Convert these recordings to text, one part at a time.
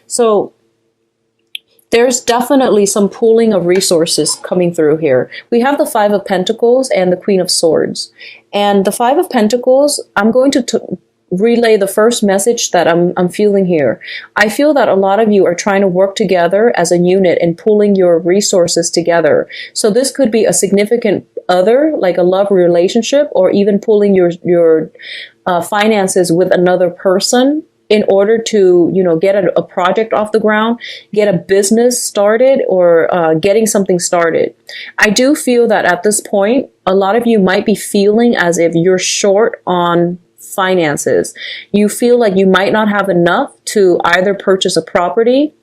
So there's definitely some pooling of resources coming through here. We have the Five of Pentacles and the Queen of Swords. And the Five of Pentacles, I'm going to relay the first message that I'm feeling here. I feel that a lot of you are trying to work together as a unit and pooling your resources together. So this could be a significant other, like a love relationship, or even pooling your finances with another person in order to, get a project off the ground, get a business started, or getting something started. I do feel that at this point, a lot of you might be feeling as if you're short on finances. You feel like you might not have enough to either purchase a property,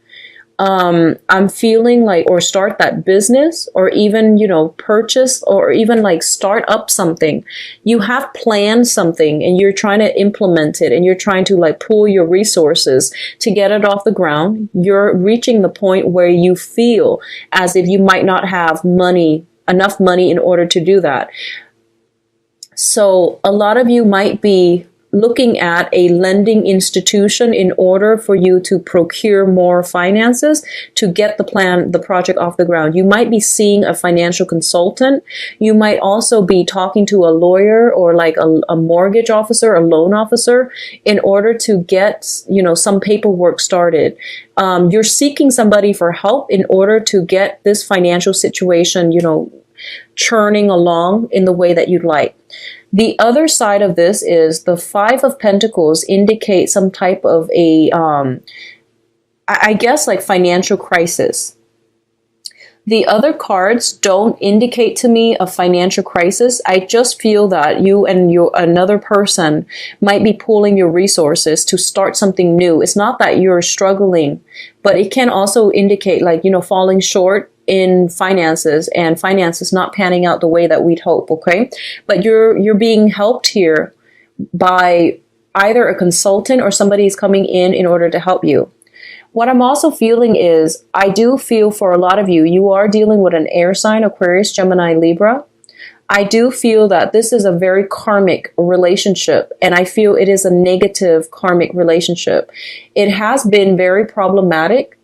I'm feeling like, or start that business, or even, purchase, or even like start up something. You have planned something and you're trying to implement it, and you're trying to like pool your resources to get it off the ground. You're reaching the point where you feel as if you might not have enough money in order to do that. So a lot of you might be looking at a lending institution in order for you to procure more finances to get the project off the ground. You might be seeing a financial consultant. You might also be talking to a lawyer or like a mortgage officer, a loan officer, in order to get, some paperwork started. You're seeking somebody for help in order to get this financial situation, churning along in the way that you'd like. The other side of this is the Five of Pentacles indicate some type of I guess like financial crisis. The other cards don't indicate to me a financial crisis. I just feel that you and another person might be pooling your resources to start something new. It's not that you're struggling, but it can also indicate like, falling short in finances, and finances not panning out the way that we'd hope, okay? But you're being helped here by either a consultant or somebody is coming in order to help you. What I'm also feeling is, I do feel for a lot of you, you are dealing with an air sign, Aquarius, Gemini, Libra. I do feel that this is a very karmic relationship, and I feel it is a negative karmic relationship. It has been very problematic.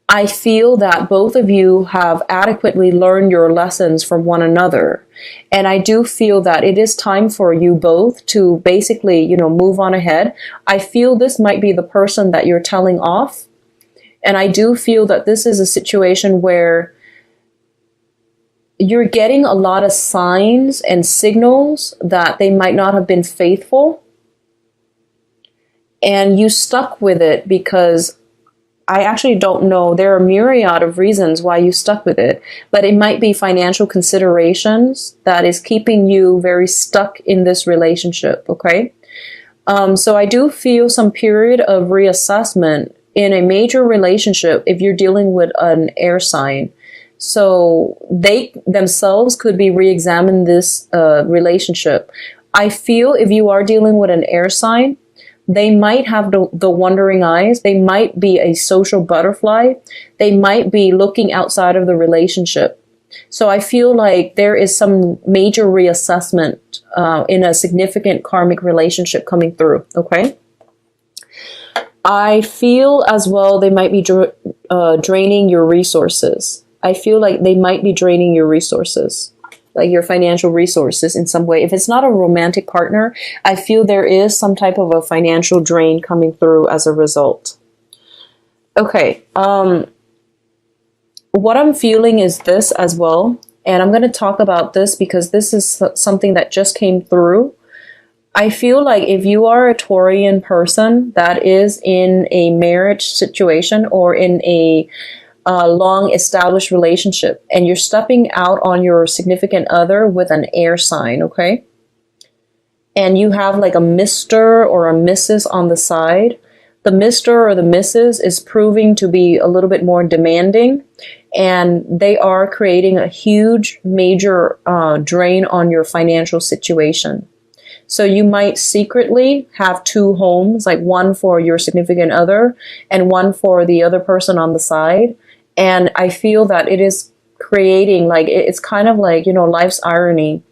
I feel that both of you have adequately learned your lessons from one another. And I do feel that it is time for you both to basically, move on ahead. I feel this might be the person that you're telling off. And I do feel that this is a situation where you're getting a lot of signs and signals that they might not have been faithful. And you stuck with it because I actually don't know. There are a myriad of reasons why you stuck with it, but it might be financial considerations that is keeping you very stuck in this relationship, okay? So I do feel some period of reassessment in a major relationship if you're dealing with an air sign. So they themselves could be re-examine this relationship. I feel if you are dealing with an air sign, they might have the wandering eyes. They might be a social butterfly. They might be looking outside of the relationship. So I feel like there is some major reassessment in a significant karmic relationship coming through, okay? I feel as well they might be draining your resources. I feel like they might be draining your resources, like your financial resources in some way. If it's not a romantic partner, I feel there is some type of a financial drain coming through as a result. Okay, what I'm feeling is this as well, and I'm going to talk about this because this is something that just came through. I feel like if you are a Taurian person that is in a marriage situation or in a long established relationship, and you're stepping out on your significant other with an air sign, okay? And you have like a Mr. or a Mrs. on the side. The Mr. or the Mrs. is proving to be a little bit more demanding, and they are creating a huge major drain on your financial situation. So you might secretly have two homes, like one for your significant other and one for the other person on the side. And I feel that it is creating, like, it's kind of like, life's irony.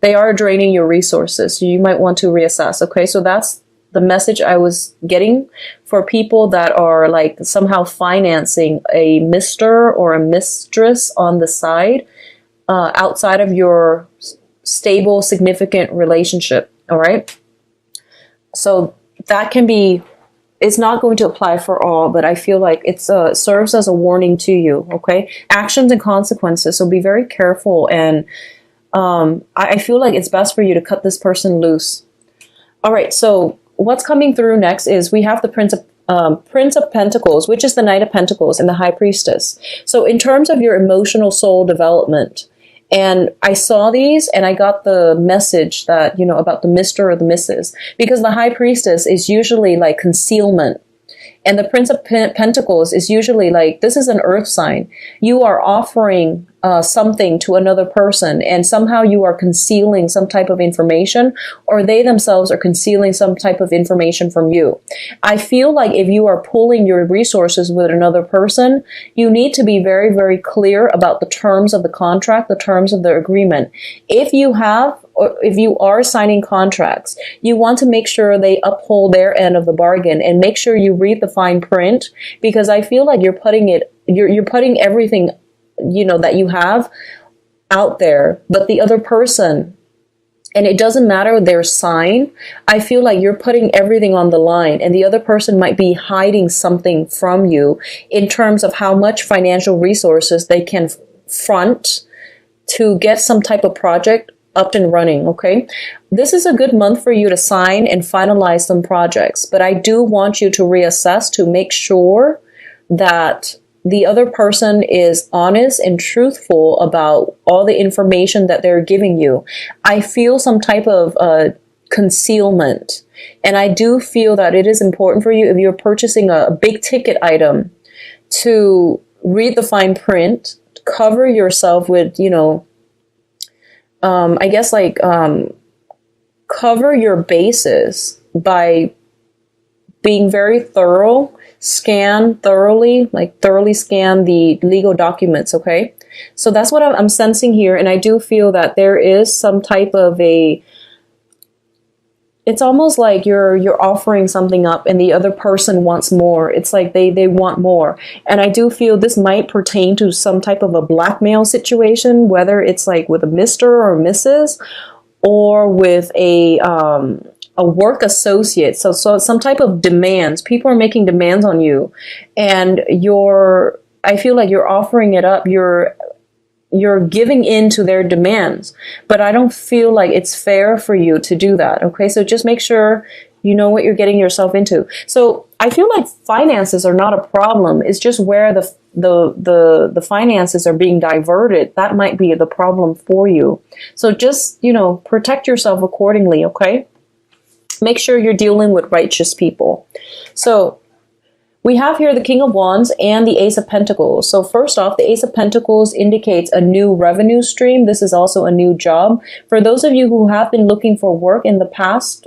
They are draining your resources. So you might want to reassess. Okay, so that's the message I was getting for people that are like somehow financing a mister or a mistress on the side, outside of your stable, significant relationship. All right. So that can be, it's not going to apply for all, but I feel like it serves as a warning to you. Okay. Actions and consequences. So be very careful. And I feel like it's best for you to cut this person loose. All right. So what's coming through next is we have the Prince of Pentacles, which is the Knight of Pentacles, and the High Priestess. So in terms of your emotional soul development, and I saw these and I got the message that, you know, about the Mr. or the Mrs. Because the High Priestess is usually like concealment. And the Prince of Pentacles is usually like, this is an earth sign. You are offering something to another person, and somehow you are concealing some type of information, or they themselves are concealing some type of information from you. I feel like if you are pooling your resources with another person, you need to be very, very clear about the terms of the contract, the terms of the agreement. If you have, or if you are signing contracts, you want to make sure they uphold their end of the bargain, and make sure you read the fine print, because I feel like you're putting everything, you know, that you have out there, but the other person, and it doesn't matter their sign, I feel like you're putting everything on the line, and the other person might be hiding something from you in terms of how much financial resources they can front to get some type of project up and running. Okay. This is a good month for you to sign and finalize some projects, but I do want you to reassess to make sure that the other person is honest and truthful about all the information that they're giving you. I feel some type of concealment, and I do feel that it is important for you, if you're purchasing a big ticket item, to read the fine print, cover yourself with, you know, I guess like cover your bases by being very thorough. Scan thoroughly, like thoroughly scan the legal documents. Okay. So that's what I'm sensing here. And I do feel that there is some type of it's almost like you're offering something up and the other person wants more. It's like they want more. And I do feel this might pertain to some type of a blackmail situation, whether it's like with a Mr. or Mrs. or with a work associate. So some type of demands. People are making demands on you, and I feel like you're offering it up. You're giving in to their demands, but I don't feel like it's fair for you to do that. Okay. So just make sure you know what you're getting yourself into. So I feel like finances are not a problem. It's just where the finances are being diverted. That might be the problem for you. So just, you know, protect yourself accordingly. Okay. Make sure you're dealing with righteous people. So we have here the King of Wands and the Ace of Pentacles. So first off, the Ace of Pentacles indicates a new revenue stream. This is also a new job. For those of you who have been looking for work in the past,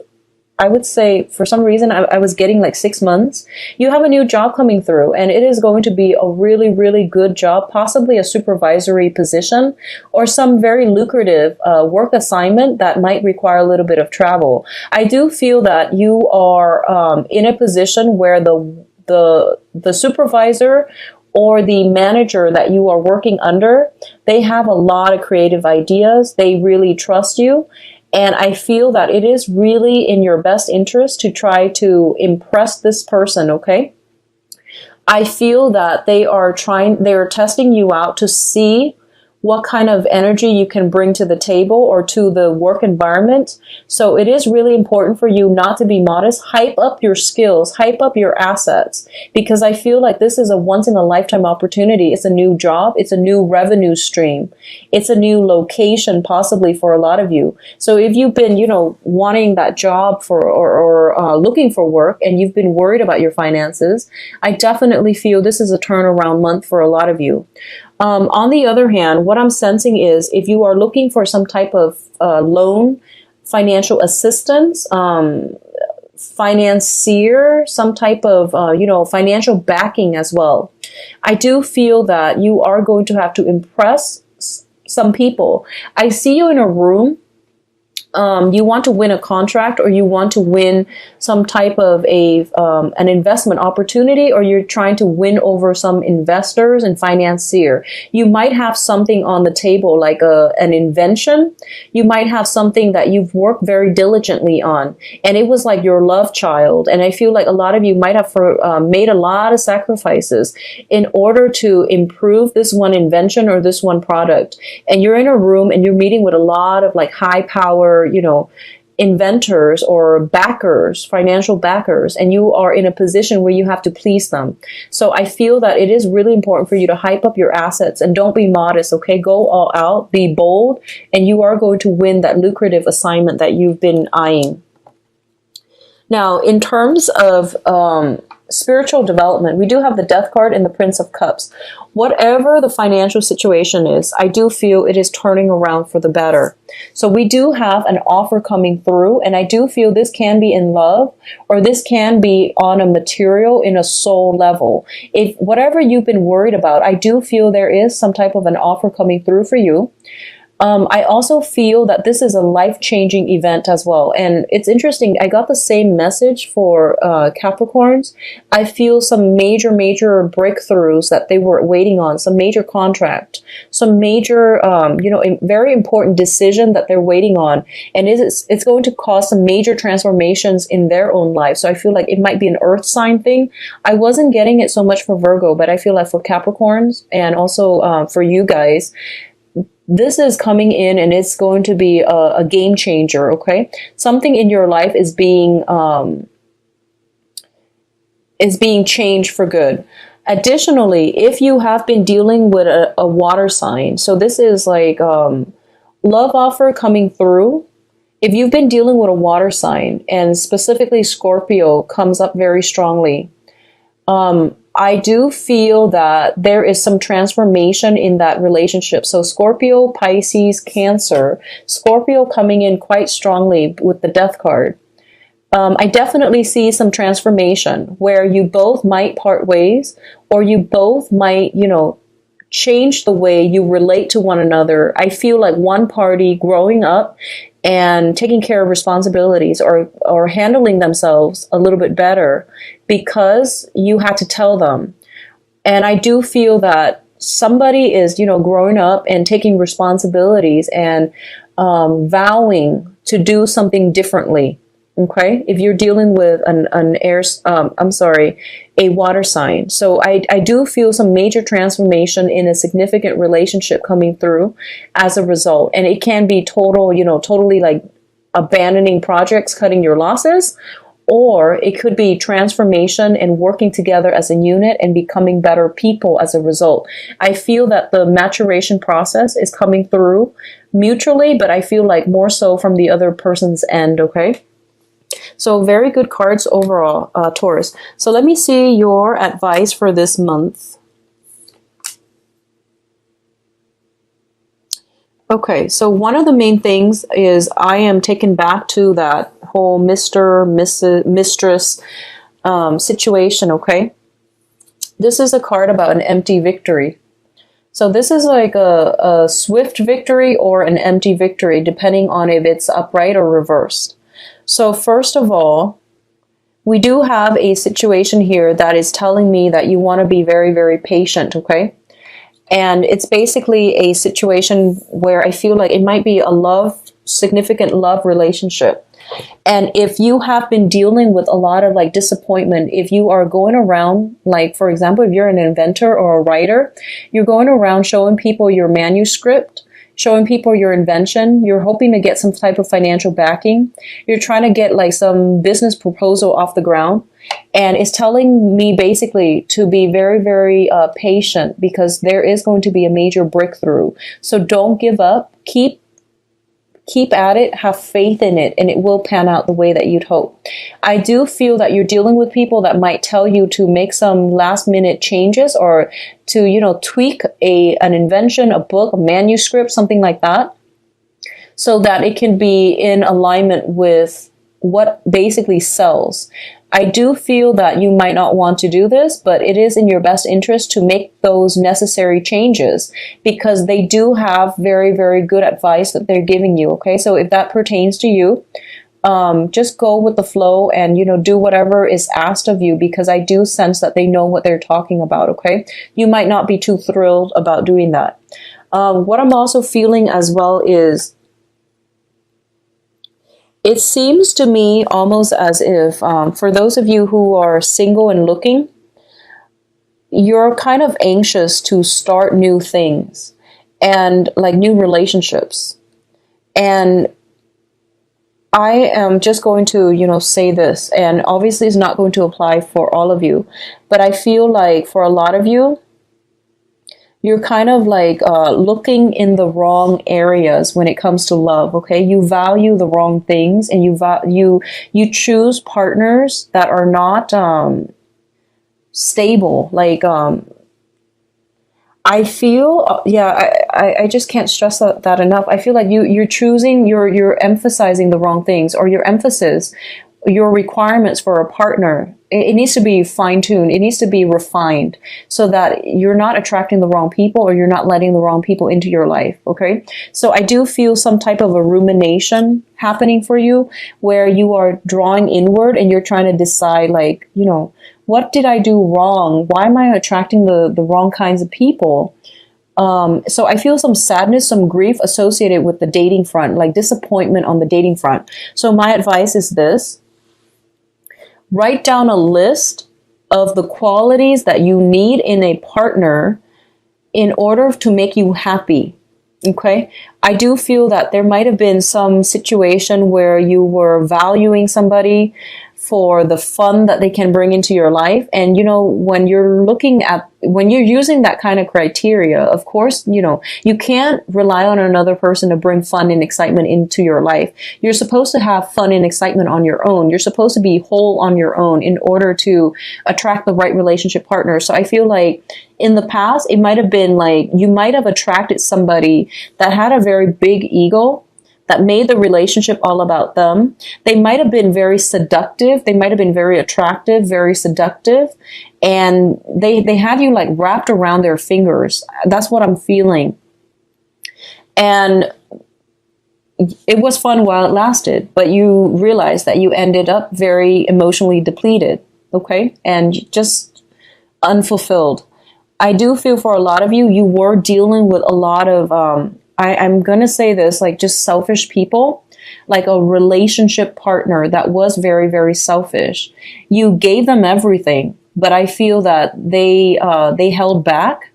I would say for some reason I was getting like 6 months. You have a new job coming through, and it is going to be a really, really good job, possibly a supervisory position or some very lucrative work assignment that might require a little bit of travel. I do feel that you are in a position where the supervisor or the manager that you are working under, they have a lot of creative ideas. They really trust you. And I feel that it is really in your best interest to try to impress this person, okay? I feel that they are testing you out to see what kind of energy you can bring to the table or to the work environment. So it is really important for you not to be modest. Hype up your skills, hype up your assets, because I feel like this is a once in a lifetime opportunity. It's a new job. It's a new revenue stream. It's a new location possibly for a lot of you. So if you've been, you know, wanting that job or looking for work and you've been worried about your finances, I definitely feel this is a turnaround month for a lot of you. On the other hand, what I'm sensing is if you are looking for some type of loan, financial assistance, financier, some type of, financial backing as well, I do feel that you are going to have to impress some people. I see you in a room you want to win a contract, or you want to win some type of an investment opportunity, or you're trying to win over some investors and financier. You might have something on the table, like an invention. You might have something that you've worked very diligently on, and it was like your love child. And I feel like a lot of you might have made a lot of sacrifices in order to improve this one invention or this one product. And you're in a room and you're meeting with a lot of like high power, inventors or backers, financial backers, and you are in a position where you have to please them. So I feel that it is really important for you to hype up your assets and don't be modest, okay? Go all out, be bold, and you are going to win that lucrative assignment that you've been eyeing. Now, in terms of spiritual development, we do have the Death card and the Prince of Cups. Whatever the financial situation is, I do feel it is turning around for the better. So we do have an offer coming through, and I do feel this can be in love, or this can be on a material, in a soul level. If whatever you've been worried about, I do feel there is some type of an offer coming through for you. I also feel that this is a life-changing event as well. And it's interesting, I got the same message for Capricorns. I feel some major breakthroughs that they were waiting on, some major contract, some major, a very important decision that they're waiting on. And it's going to cause some major transformations in their own life. So I feel like it might be an earth sign thing. I wasn't getting it so much for Virgo, but I feel like for Capricorns and also for you guys, this is coming in and it's going to be a game changer, okay? Something in your life is being changed for good. Additionally, if you have been dealing with a water sign, so this is like love offer coming through. If you've been dealing with a water sign, and specifically Scorpio comes up very strongly, I do feel that there is some transformation in that relationship. So Scorpio, Pisces, Cancer, Scorpio coming in quite strongly with the Death card. I definitely see some transformation where you both might part ways, or you both might, change the way you relate to one another. I feel like one party growing up and taking care of responsibilities, or handling themselves a little bit better because you had to tell them. And I do feel that somebody is, growing up and taking responsibilities and vowing to do something differently. Okay, if you're dealing with a water sign. So I do feel some major transformation in a significant relationship coming through as a result. And it can be totally like abandoning projects, cutting your losses, or it could be transformation and working together as a unit and becoming better people as a result. I feel that the maturation process is coming through mutually, but I feel like more so from the other person's end, okay? So very good cards overall, Taurus. So let me see your advice for this month. Okay, so one of the main things is I am taken back to that whole mistress situation, okay? This is a card about an empty victory. So this is like a swift victory or an empty victory, depending on if it's upright or reversed. So first of all, we do have a situation here that is telling me that you want to be very, very patient, okay? And it's basically a situation where I feel like it might be a significant love relationship. And if you have been dealing with a lot of like disappointment, if you are going around, like for example, if you're an inventor or a writer, you're going around showing people your manuscript, showing people your invention, you're hoping to get some type of financial backing, you're trying to get like some business proposal off the ground, and it's telling me basically to be very, very patient, because there is going to be a major breakthrough. So don't give up, keep at it, have faith in it, and it will pan out the way that you'd hope. I do feel that you're dealing with people that might tell you to make some last minute changes, or to, tweak an invention, a book, a manuscript, something like that, so that it can be in alignment with what basically sells. I do feel that you might not want to do this, but it is in your best interest to make those necessary changes because they do have very, very good advice that they're giving you. Okay, so if that pertains to you, just go with the flow and, do whatever is asked of you because I do sense that they know what they're talking about. Okay, you might not be too thrilled about doing that. What I'm also feeling as well is it seems to me almost as if for those of you who are single and looking, you're kind of anxious to start new things and like new relationships. And I am just going to, say this, and obviously it's not going to apply for all of you, but I feel like for a lot of you, you're kind of like looking in the wrong areas when it comes to love. Okay, you value the wrong things, and you choose partners that are not stable. Like I feel, I just can't stress that enough. I feel like you're choosing, you're emphasizing the wrong things, or your emphasis, your requirements for a partner. It needs to be fine-tuned. It needs to be refined so that you're not attracting the wrong people or you're not letting the wrong people into your life. Okay. So I do feel some type of a rumination happening for you where you are drawing inward and you're trying to decide like, what did I do wrong? Why am I attracting the wrong kinds of people? So I feel some sadness, some grief associated with the dating front, like disappointment on the dating front. So my advice is this. Write down a list of the qualities that you need in a partner in order to make you happy. Okay. I do feel that there might have been some situation where you were valuing somebody for the fun that they can bring into your life. And, when you're using that kind of criteria, of course, you can't rely on another person to bring fun and excitement into your life. You're supposed to have fun and excitement on your own. You're supposed to be whole on your own in order to attract the right relationship partner. So I feel like in the past, it might have been like you might have attracted somebody that had a very big ego that made the relationship all about them. They might have been very seductive. They might have been very attractive, very seductive. And they had you like wrapped around their fingers. That's what I'm feeling. And it was fun while it lasted, but you realized that you ended up very emotionally depleted. Okay. And just unfulfilled. I do feel for a lot of you, you were dealing with a lot of, I'm going to say this, like just selfish people, like a relationship partner that was very, very selfish. You gave them everything, but I feel that they held back.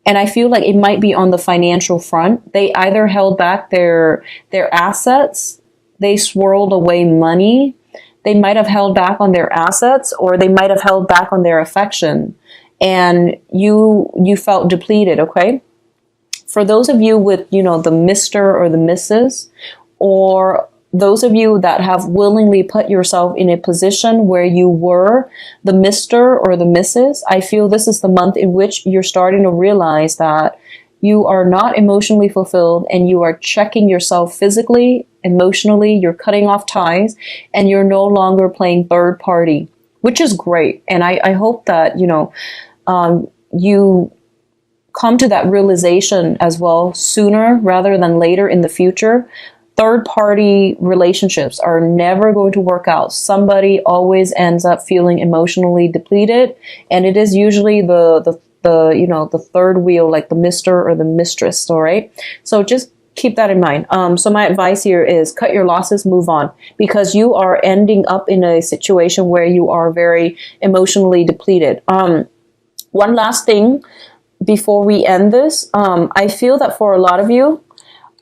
And I feel like it might be on the financial front. They either held back their assets, they swirled away money, they might have held back on their assets, or they might have held back on their affection. And you felt depleted, okay? For those of you with, the Mr. or the Mrs., or those of you that have willingly put yourself in a position where you were the Mr. or the Mrs., I feel this is the month in which you're starting to realize that you are not emotionally fulfilled and you are checking yourself physically, emotionally, you're cutting off ties, and you're no longer playing third party, which is great. And I hope that, you come to that realization as well sooner rather than later in the future. Third party relationships are never going to work out. Somebody always ends up feeling emotionally depleted, and it is usually the third wheel, like the Mr. or the mistress. All right. So just keep that in mind. So my advice here is cut your losses, move on, because you are ending up in a situation where you are very emotionally depleted. One last thing before we end this, I feel that for a lot of you,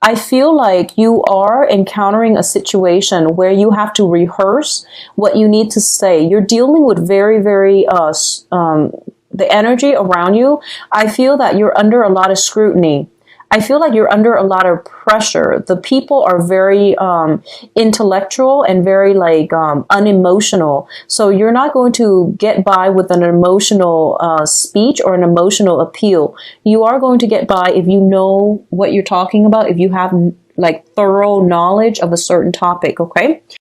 I feel like you are encountering a situation where you have to rehearse what you need to say. You're dealing with very, very, the energy around you. I feel that you're under a lot of scrutiny. I feel like you're under a lot of pressure. The people are very intellectual and very unemotional. So you're not going to get by with an emotional speech or an emotional appeal. You are going to get by if you know what you're talking about, if you have thorough knowledge of a certain topic, okay?